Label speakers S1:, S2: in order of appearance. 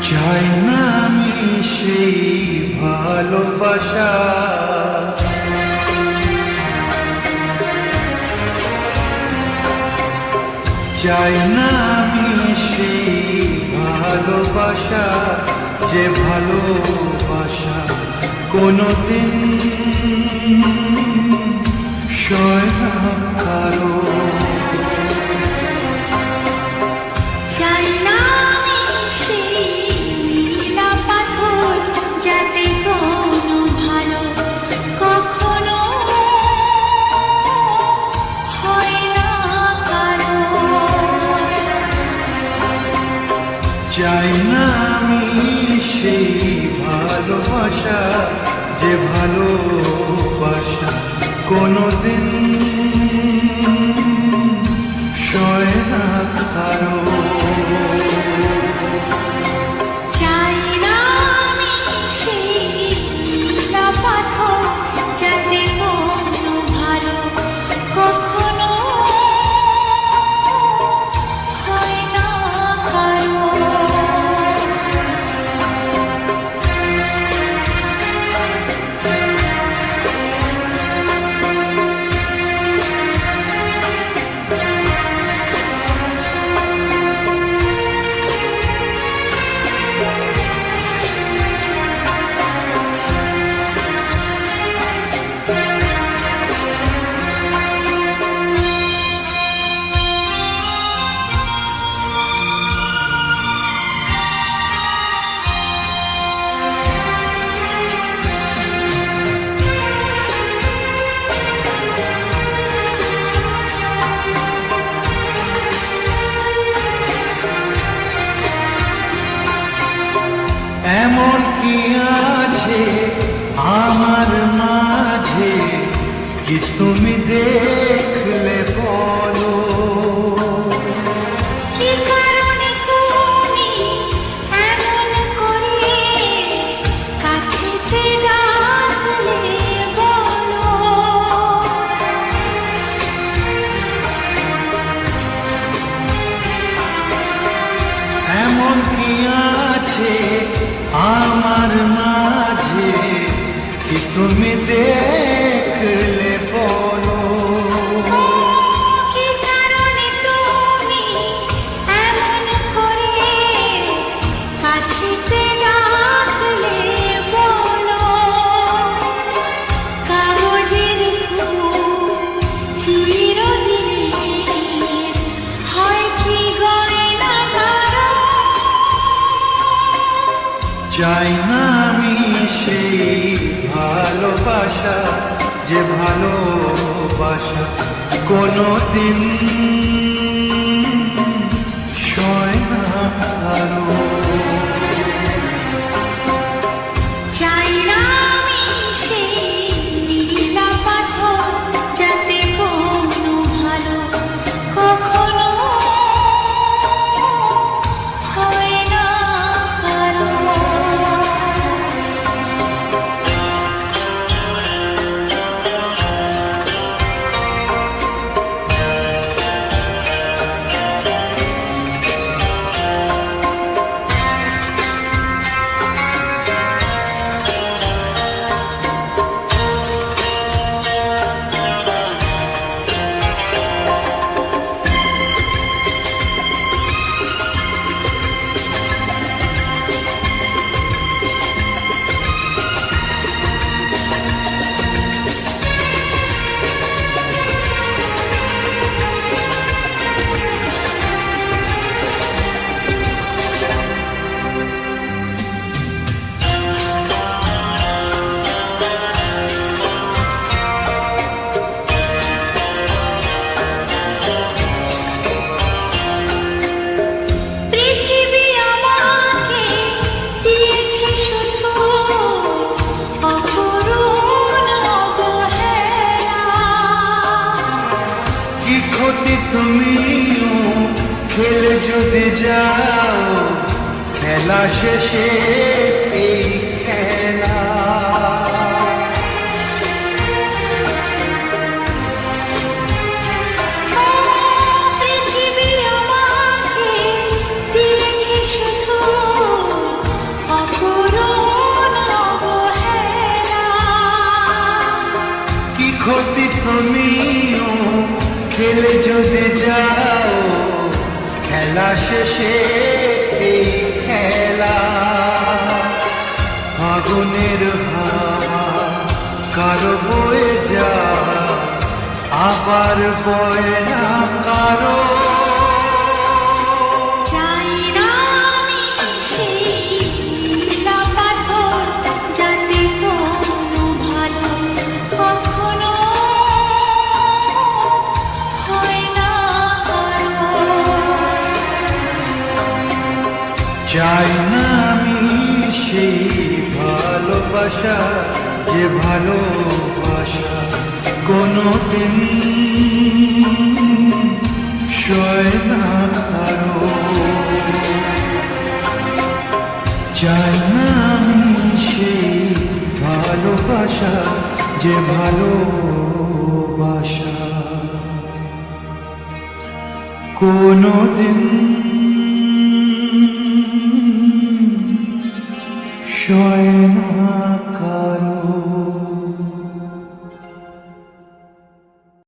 S1: চাই না আমি সেই ভালোবাসা, চাই না আমি সেই ভালোবাসা, যে ভালোবাসা কোনদিন সয় না কারো। চাই না আমি সেই ভালোবাসা, যে ভালোবাসা কোনদিন সয় না কারো। এমন কি আছে আমার মাঝে কি তুমি দেখলে বলো,
S2: কি কারণে তুমি এমন করে কাছে ডাকলে বলো।
S1: এমন কি আছে আমার মাঝে কি তুমি দেখলে বলো,
S2: কি কারণে তুমি এমন করে কাছে ডাকলে বলো। কাগজের ফুল চিরদিনের হয় কি গয়না কারো।
S1: চাই না আমি সেই ভালোবাসা, যে ভালোবাসা কোনদিন সয় না কারো।
S2: চাই না আমি সেই নীলা পাথর, যাতে কোনো ভালো কখনো হয় না কারো।
S1: তুমিও খেলে যদি যাও খেলা শেষে এই খেলা খেলে যদি যাও খেলা শেষে এই খেলা আগুনের হাওয়া কারো বয়ে যা আবার বয়ে না কারো
S2: চাই না আমি সেই নীলা পাথর যাতে কোনো ভালো কখনো হয় না কারো।
S1: চাই না আমি সেই ভালোবাসা যে ভালোবাসা কোনোদিন সয় না কারো। চাই না আমি সেই ভালোবাসা যে ভালোবাসা কোনোদিন সয় না